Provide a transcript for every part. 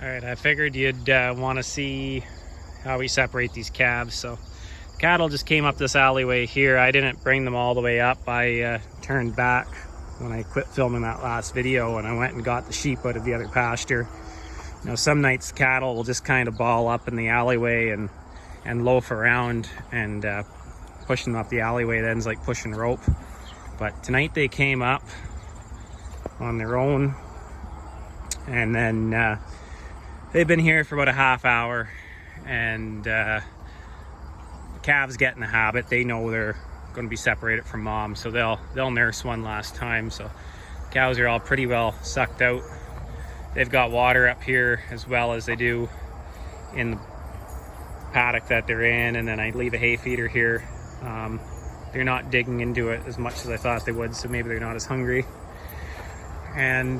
All right, I figured you'd want to see how we separate these calves. So cattle just came up this alleyway here. I didn't bring them all the way up. I turned back when I quit filming that last video, and I went and got the sheep out of the other pasture. You know, some nights cattle will just kind of ball up in the alleyway and loaf around, and pushing them up the alleyway then is like pushing rope. But tonight they came up on their own, and then they've been here for about a half hour, and the calves get in the habit. They know they're going to be separated from mom, so they'll nurse one last time. So cows are all pretty well sucked out. They've got water up here as well as they do in the paddock that they're in, and then I leave a hay feeder here. They're not digging into it as much as I thought they would, so maybe they're not as hungry. And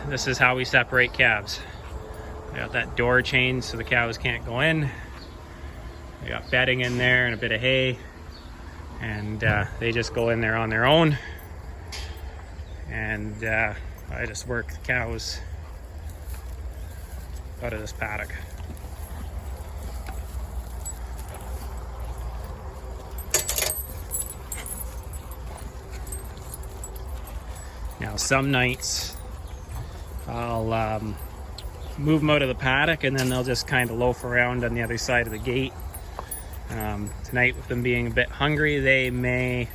this is how we separate calves. We got that door chained so the cows can't go in. We got bedding in there and a bit of hay, and they just go in there on their own. And I just work the cows out of this paddock. Now some nights I'll move them out of the paddock, and then they'll just kind of loaf around on the other side of the gate. Tonight, with them being a bit hungry, they may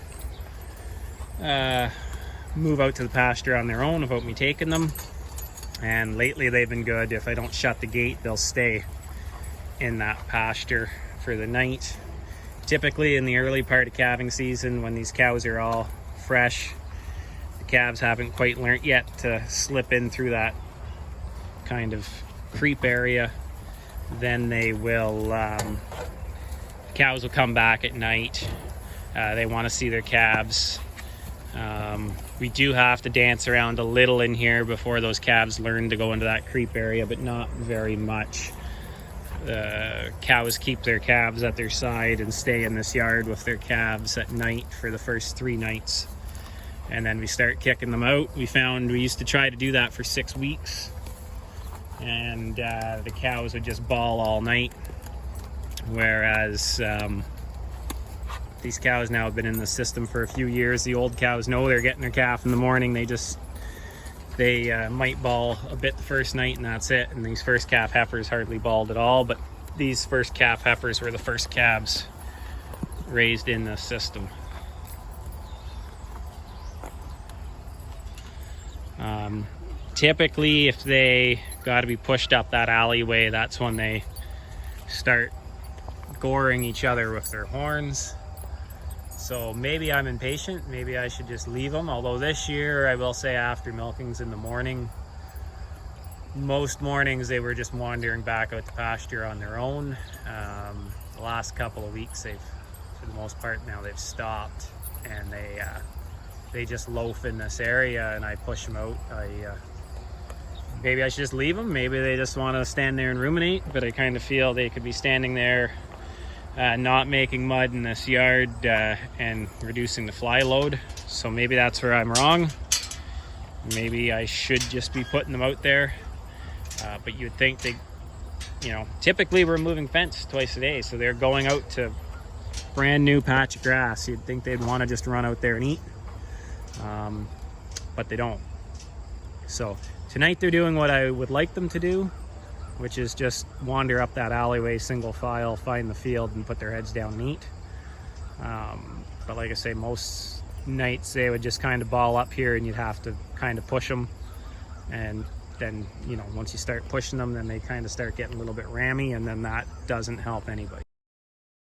move out to the pasture on their own without me taking them. And lately they've been good. If I don't shut the gate, they'll stay in that pasture for the night. Typically in the early part of calving season, when these cows are all fresh, the calves haven't quite learned yet to slip in through that kind of creep area. Then they will cows will come back at night. They want to see their calves. We do have to dance around a little in here before those calves learn to go into that creep area, but not very much. Cows keep their calves at their side and stay in this yard with their calves at night for the first 3 nights, and then we start kicking them out. We used to try to do that for 6 weeks, and the cows would just bawl all night, whereas these cows now have been in the system for a few years. The old cows know they're getting their calf in the morning. They might bawl a bit the first night, and that's it. And these first calf heifers hardly bawled at all, but these first calf heifers were the first calves raised in the system. Typically, if they got to be pushed up that alleyway, that's when they start goring each other with their horns. So maybe I'm impatient, maybe I should just leave them. Although this year, I will say, after milkings in the morning, most mornings they were just wandering back out to pasture on their own. The last couple of weeks, for the most part now, they've stopped, and they just loaf in this area, and I push them out. Maybe I should just leave them. Maybe they just want to stand there and ruminate, but I kind of feel they could be standing there not making mud in this yard and reducing the fly load. So maybe that's where I'm wrong. Maybe I should just be putting them out there. But you'd think they, typically we're moving fence twice a day, so they're going out to brand new patch of grass. You'd think they'd want to just run out there and eat, but they don't. So tonight they're doing what I would like them to do, which is just wander up that alleyway single file, find the field, and put their heads down and eat. But like I say, most nights they would just kind of ball up here, and you'd have to kind of push them. And then, once you start pushing them, then they kind of start getting a little bit rammy, and then that doesn't help anybody.